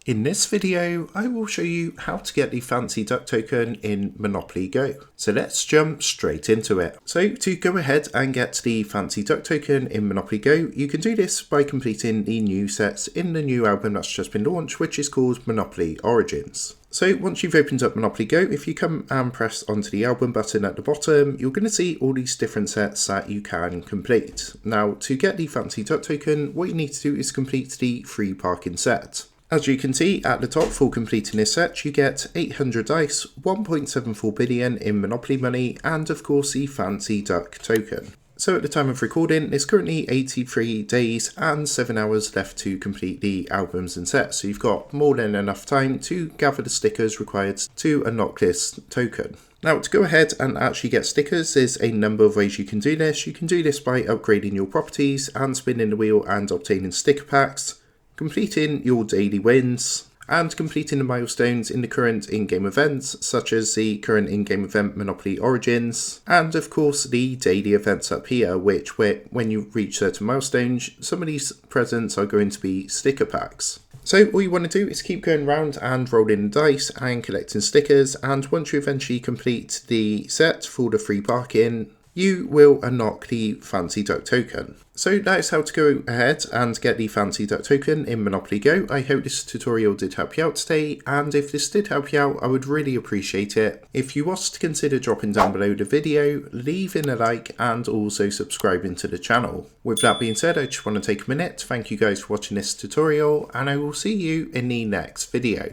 In this video, I will show you how to get the fancy duck token in Monopoly Go. So let's jump straight into it. So to go ahead and get the fancy duck token in Monopoly Go, you can do this by completing the new sets in the new album that's just been launched, which is called Monopoly Origins. So once you've opened up Monopoly Go, if you come and press onto the album button at the bottom, you're going to see all these different sets that you can complete. Now, to get the fancy duck token, what you need to do is complete the free parking set. As you can see at the top, for completing this set, you get 800 dice, 1.74 billion in Monopoly money, and of course the fancy duck token. So at the time of recording, there's currently 83 days and 7 hours left to complete the albums and sets. So you've got more than enough time to gather the stickers required to unlock this token. Now, to go ahead and actually get stickers, there's a number of ways you can do this. You can do this by upgrading your properties and spinning the wheel and obtaining sticker packs, completing your daily wins, and completing the milestones in the current in-game events, such as the current in-game event Monopoly Origins, and of course the daily events up here, which when you reach certain milestones, some of these presents are going to be sticker packs. So all you want to do is keep going around and rolling the dice and collecting stickers, and once you eventually complete the set for the free parking, you will unlock the fancy duck token. So that is how to go ahead and get the fancy duck token in Monopoly Go. I hope this tutorial did help you out today, and if this did help you out, I would really appreciate it if you was to consider dropping down below the video, leaving a like, and also subscribing to the channel. With that being said, I just want to take a minute to thank you guys for watching this tutorial, and I will see you in the next video.